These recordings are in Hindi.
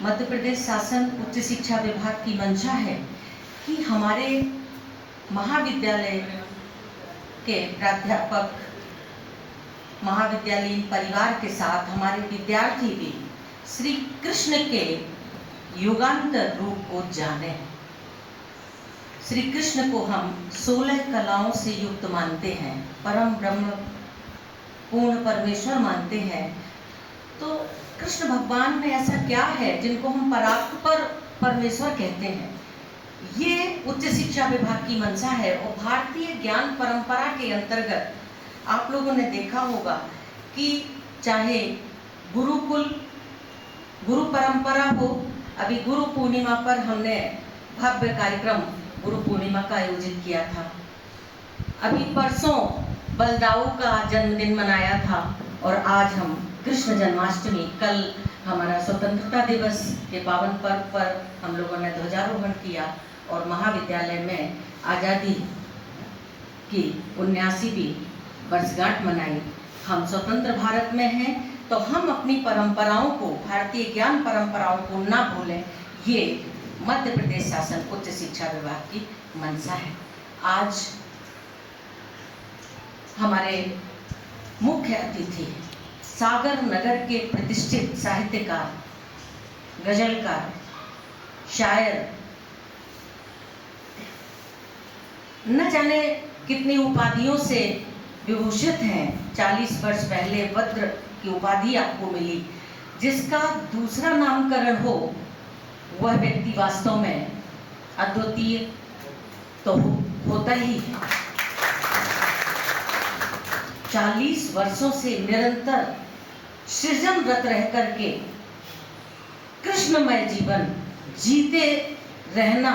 मध्य प्रदेश शासन उच्च शिक्षा विभाग की मंशा है कि हमारे महाविद्यालय के प्राध्यापक महाविद्यालयीन परिवार के साथ हमारे विद्यार्थी भी श्री कृष्ण के युगांतर रूप को जाने। श्री कृष्ण को हम 16 कलाओं से युक्त मानते हैं, परम ब्रह्म पूर्ण परमेश्वर मानते हैं। तो कृष्ण भगवान में ऐसा क्या है जिनको हम परात्पर परमेश्वर कहते हैं? ये उच्च शिक्षा विभाग की मंशा है। और भारतीय ज्ञान परंपरा के अंतर्गत आप लोगों ने देखा होगा कि चाहे गुरुकुल गुरु परंपरा हो, अभी गुरु पूर्णिमा पर हमने भव्य कार्यक्रम गुरु पूर्णिमा का आयोजित किया था। अभी परसों बलदाऊ का जन्मदिन मनाया था और आज हम कृष्ण जन्माष्टमी, कल हमारा स्वतंत्रता दिवस के पावन पर्व पर हम लोगों ने ध्वजारोहण किया और महाविद्यालय में आज़ादी की 79वीं वर्षगांठ मनाई। हम स्वतंत्र भारत में हैं तो हम अपनी परंपराओं को, भारतीय ज्ञान परंपराओं को ना भूलें, ये मध्य प्रदेश शासन उच्च शिक्षा विभाग की मंशा है। आज हमारे मुख्य अतिथि सागर नगर के प्रतिष्ठित साहित्यकार, गजलकार, शायर, न जाने कितनी उपाधियों से विभूषित हैं। 40 वर्ष पहले वज्र की उपाधि आपको मिली। जिसका दूसरा नामकरण हो वह व्यक्ति वास्तव में अद्वितीय तो होता ही है। 40 वर्षों से निरंतर सृजनरत रह करके कृष्णमय जीवन जीते रहना,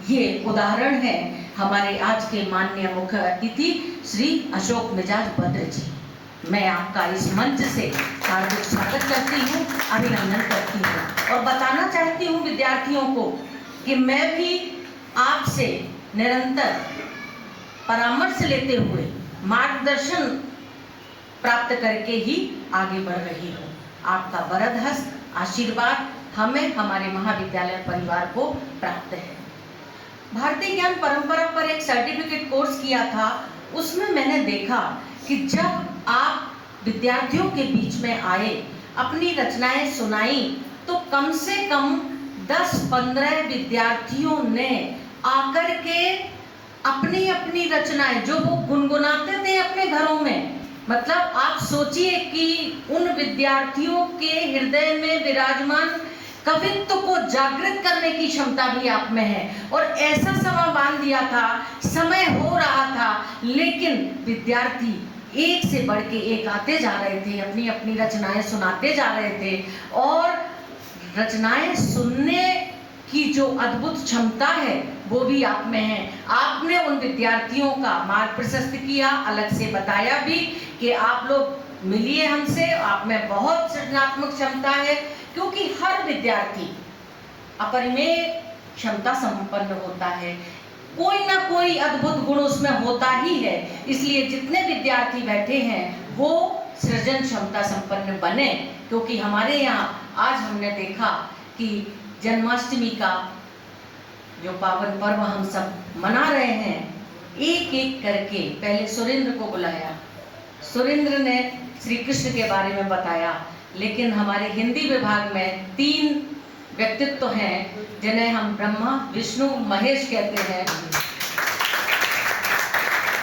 ये उदाहरण है हमारे आज के माननीय मुख्य अतिथि श्री अशोक मिजाज बद्र जी। मैं आपका इस मंच से हार्दिक स्वागत करती हूँ, अभिनंदन करती हूँ और बताना चाहती हूँ विद्यार्थियों को कि मैं भी आपसे निरंतर परामर्श लेते हुए मार्गदर्शन प्राप्त करके ही आगे बढ़ रही हूँ। आपका वरद हस्त आशीर्वाद हमें, हमारे महाविद्यालय परिवार को प्राप्त है। भारतीय ज्ञान परंपरा पर एक सर्टिफिकेट कोर्स किया था। उसमें मैंने देखा कि जब आप विद्यार्थियों के बीच में आए, अपनी रचनाएं सुनाई, तो कम से कम 10-15 विद्यार्थियों ने आकर के अपनी अपनी रचनाएं जो वो गुनगुनाते थे अपने घरों में, मतलब आप सोचिए कि उन विद्यार्थियों के हृदय में विराजमान कवित्व को जागृत करने की क्षमता भी आप में है। और ऐसा समय बांध दिया था, समय हो रहा था, लेकिन विद्यार्थी एक से बढ़ के एक आते जा रहे थे, अपनी अपनी रचनाएं सुनाते जा रहे थे। और रचनाएं सुनने की जो अद्भुत क्षमता है वो भी आप में है। आपने उन विद्यार्थियों का मार्ग प्रशस्त किया, अलग से बताया भी कि आप लोग मिलिए हमसे, आप में बहुत सृजनात्मक क्षमता है, क्योंकि हर विद्यार्थी अपरिमेय क्षमता संपन्न होता है, कोई ना कोई अद्भुत गुण उसमें होता ही है। इसलिए जितने विद्यार्थी बैठे हैं वो सृजन क्षमता संपन्न बने, क्योंकि हमारे यहाँ आज हमने देखा कि जन्माष्टमी का जो पावन पर्व हम सब मना रहे हैं, एक एक करके पहले सुरेंद्र को बुलाया, सुरेंद्र ने श्री कृष्ण के बारे में बताया, लेकिन हमारे हिंदी विभाग में 3 व्यक्तित्व हैं जिन्हें हम ब्रह्मा, विष्णु, महेश कहते हैं।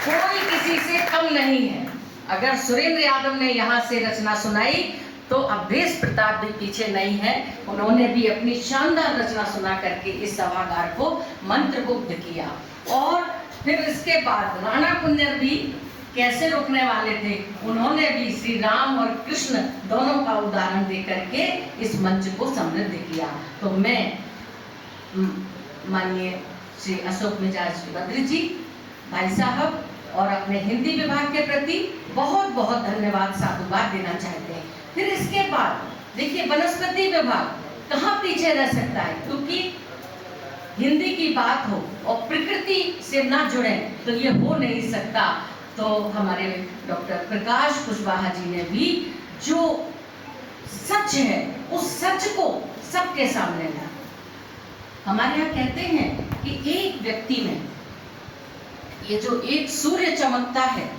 कोई किसी से कम नहीं है। अगर सुरेंद्र यादव ने यहाँ से रचना सुनाई तो अवधेश प्रताप भी पीछे नहीं है। उन्होंने भी अपनी शानदार रचना सुना करके इस सभागार को मंत्रमुग्ध किया। और फिर इसके बाद राणा कुंजर भी कैसे रोकने वाले थे, उन्होंने भी श्री राम और कृष्ण दोनों का उदाहरण दे करके इस मंच को समृद्ध किया। तो मैं माननीय श्री अशोक मिजाज बद्र जी भाई साहब और अपने हिंदी विभाग के प्रति बहुत बहुत धन्यवाद, साधुवाद देना चाहते हैं। फिर इसके बाद देखिए, वनस्पति विभाग कहाँ पीछे रह सकता है, क्योंकि हिंदी की बात हो और प्रकृति से ना जुड़े तो ये हो नहीं सकता। तो हमारे डॉक्टर प्रकाश कुशवाहा जी ने भी जो सच है उस सच को सब सबके सामने लाए। हमारे यहाँ कहते हैं कि एक व्यक्ति में ये जो एक सूर्य चमकता है,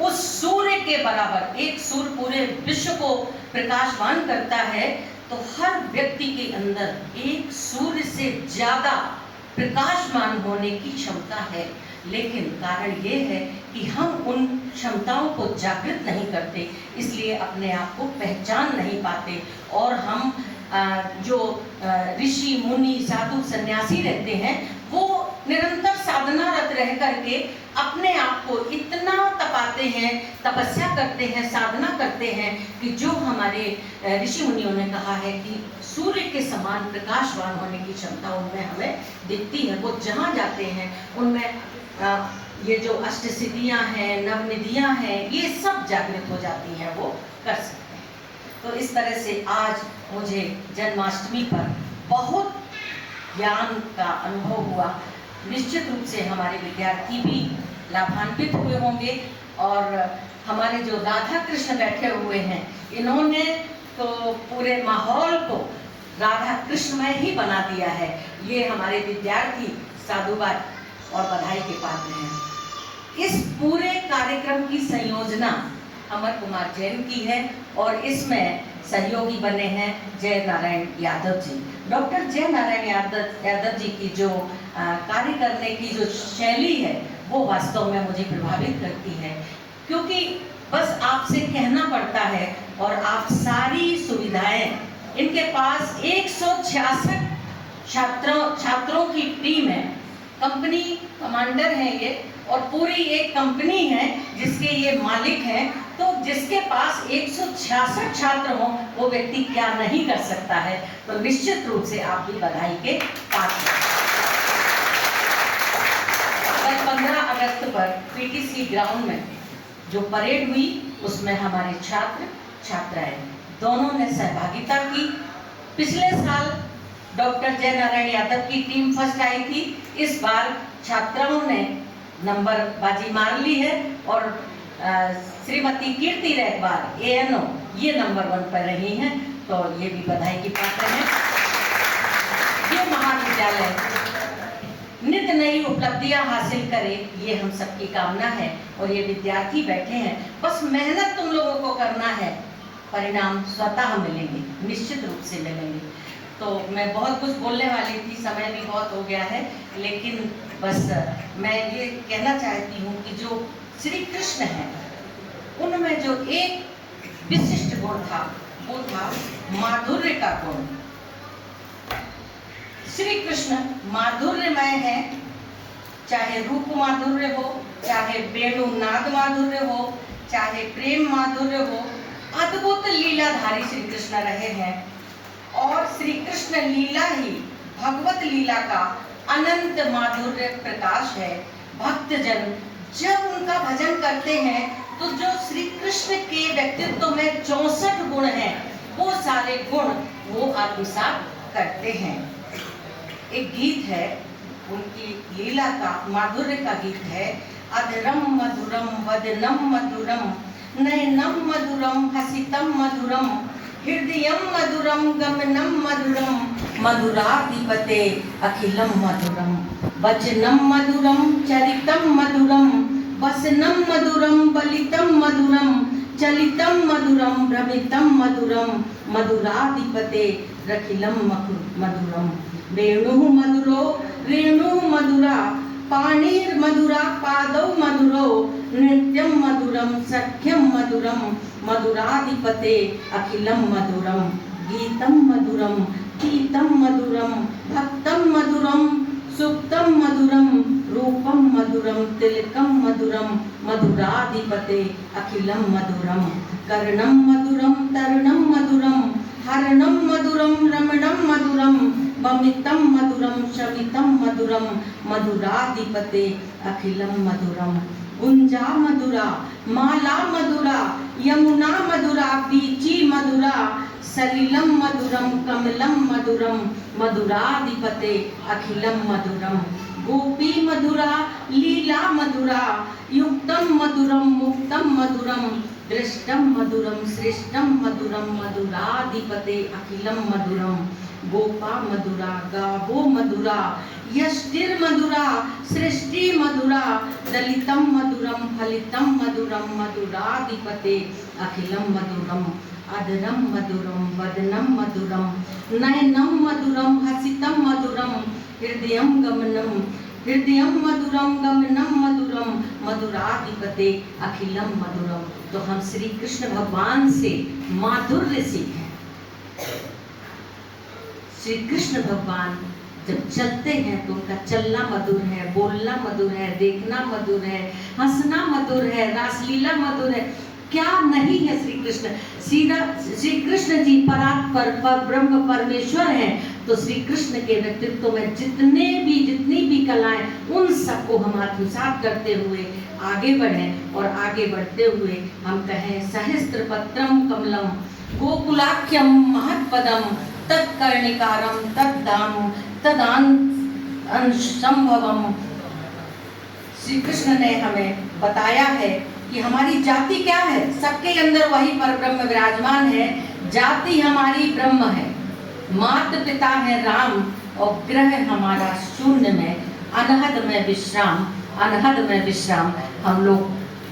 उस सूर्य के बराबर एक सूर्य पूरे विश्व को प्रकाशवान करता है, तो हर व्यक्ति के अंदर एक सूर्य से ज्यादा प्रकाशमान होने की क्षमता है। लेकिन कारण ये है कि हम उन क्षमताओं को जागृत नहीं करते, इसलिए अपने आप को पहचान नहीं पाते, और हम जो ऋषि मुनि साधु सन्यासी रहते हैं, वो निरंतर साधनारत रह करके अपने आप को इतना तपाते हैं, तपस्या करते हैं, साधना करते हैं कि जो हमारे ऋषि मुनियों ने कहा है कि सूर्य के समान प्रकाशवान होने की क्षमता उनमें हमें दिखती है। वो जहाँ जाते हैं उनमें ये जो अष्टसिद्धियाँ हैं, नवनिधियाँ हैं, ये सब जागृत हो जाती हैं, वो कर सकते हैं। तो इस तरह से आज मुझे जन्माष्टमी पर बहुत ज्ञान का अनुभव हुआ। निश्चित रूप से हमारे विद्यार्थी भी लाभान्वित हुए होंगे, और हमारे जो राधा कृष्ण बैठे हुए हैं, इन्होंने तो पूरे माहौल को राधा कृष्णमय ही बना दिया है। ये हमारे विद्यार्थी साधुवाद और बधाई के पात्र हैं। इस पूरे कार्यक्रम की संयोजना अमर कुमार जैन की है, और इसमें सहयोगी बने हैं जय नारायण यादव जी। डॉक्टर जय नारायण यादव जी की जो कार्य करने की जो शैली है, वो वास्तव में मुझे प्रभावित करती है, क्योंकि बस आपसे कहना पड़ता है और आप सारी सुविधाएं, इनके पास 166 छात्रों की टीम है, कंपनी कमांडर है ये, और पूरी एक कंपनी है जिसके ये मालिक हैं। तो जिसके पास 166 छात्र हों, वो व्यक्ति क्या नहीं कर सकता है। तो निश्चित रूप से आप भी बधाई के पात्र हैं। कल 15 अगस्त पर पीटीसी ग्राउंड में जो परेड हुई, उसमें हमारे छात्र छात्राएं दोनों ने सहभागिता की। पिछले साल डॉक्टर जय नारायण यादव की टीम फर्स्ट आई थी, इस बार छात्राओं ने नंबर बाजी मार ली है, और श्रीमती कीर्ति रैकबार ANO ये नंबर 1 पर रही हैं, तो ये भी बधाई की पात्र हैं। ये महाविद्यालय नित नई उपलब्धियां हासिल करे, ये हम सबकी कामना है, और ये विद्यार्थी बैठे हैं, बस मेहनत तुम लोगों को करना है, परिणाम स्वतः मिलेंगे, निश्चित रूप से मिलेंगे। तो मैं बहुत कुछ बोलने वाली थी, समय भी बहुत हो गया है, लेकिन बस मैं ये कहना चाहती हूँ कि जो श्री कृष्ण है, उनमें जो एक विशिष्ट गुण था, वो था माधुर्य का गुण। श्री कृष्ण माधुर्यमय है, चाहे रूप माधुर्य हो, चाहे वेणुनाद माधुर्य हो, चाहे प्रेम माधुर्य हो, अद्भुत लीलाधारी श्री कृष्ण रहे हैं। और श्री कृष्ण लीला ही भगवत लीला का अनंत माधुर्य प्रकाश है। भक्तजन जब उनका भजन करते हैं, तो जो श्री कृष्ण के व्यक्तित्व में 64 गुण हैं, वो सारे गुण वो आत्मसात करते हैं। एक गीत है उनकी लीला का, माधुर्य का गीत है, अधरम मधुरम वदनम मधुरम नयनम मधुरम हसितम मधुरम हृदयम मधुरम गमनम मधुरम मधुराधिपते अखिलम मधुरम वचनम मधुरम चरितम मधुरम वसनम मधुरम बलितम मधुरम चलितम मधुरम भ्रमितम मधुरम मधुराधिपते रखिलम मधुरम वेणु मधुरो रेणु मधुरा पाणिर मधुरा पादौ मधुरो नृत्यम मधुरम सख्यम मधुरम मधुराधिपते अखिलम मधुरम गीतम मधुरम गीतम मधुरम भक्तम मधुरम सुप्तम मधुरम रूपम मधुरम तिलकम मधुरम मधुराधिपते अखिलम मधुरम कर्णम मधुरम तरुणम मधुरम हरणम मधुरम रमणम मधुरम बमितम मधुरम शमितम मधुरम मधुराधिपते अखिलम मधुरम गुंजा मधुरा माला मधुरा यमुना मधुरा बीची मधुरा सलिलम मधुरम कमलम मधुरम मधुराधिपते अखिलम मधुरम गोपी मधुरा लीला मधुरा युक्तम मधुरम मुक्तम मधुरम दृष्टम मधुरम श्रेष्ठम मधुरम मधुराधिपते अखिलम मधुरम गोपा मधुरा गावो मधुरा यष्टिर मधुरा सृष्टि मधुरा दलितम मधुरम फलितम मधुरम मधुराधिपते अखिलम मधुरम अधरम मधुरम वदनम मधुरम नयनम मधुरम हसितम मधुरम हृदयम मधुरम गमनम मधुरम मधुराधिपते अखिलम मधुरम। तो हम श्री कृष्ण भगवान से माधुर्य सीखें। श्री कृष्ण भगवान जब चलते हैं तो उनका चलना मधुर है, बोलना मधुर है, देखना मधुर है, हंसना मधुर है, रासलीला मधुर है। क्या नहीं है श्री कृष्ण। श्री कृष्ण जी परात्पर पर ब्रह्म परमेश्वर हैं। तो श्री कृष्ण के व्यक्तित्व में जितनी भी कलाएं, उन सबको हम आत्मसात करते हुए आगे बढ़ें। और आगे बढ़ते हुए हम कहें सहस्त्र पत्रम कमलम गोकुलाख्यम महत्पदम तत्कर्णिकारम तद्दाम तदांशंभवम। श्री कृष्ण ने हमें बताया है कि हमारी जाति क्या है। सबके अंदर वही परब्रह्म विराजमान है। जाति हमारी ब्रह्म है, माता पिता है राम, और ग्रह हमारा शून्य में अनहद में विश्राम। अनहद में विश्राम। हम लोग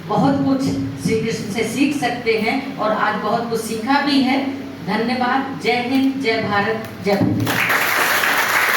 बहुत कुछ श्री कृष्ण से सीख सकते हैं और आज बहुत कुछ सीखा भी है। धन्यवाद। जय हिंद, जय भारत, जय भीम।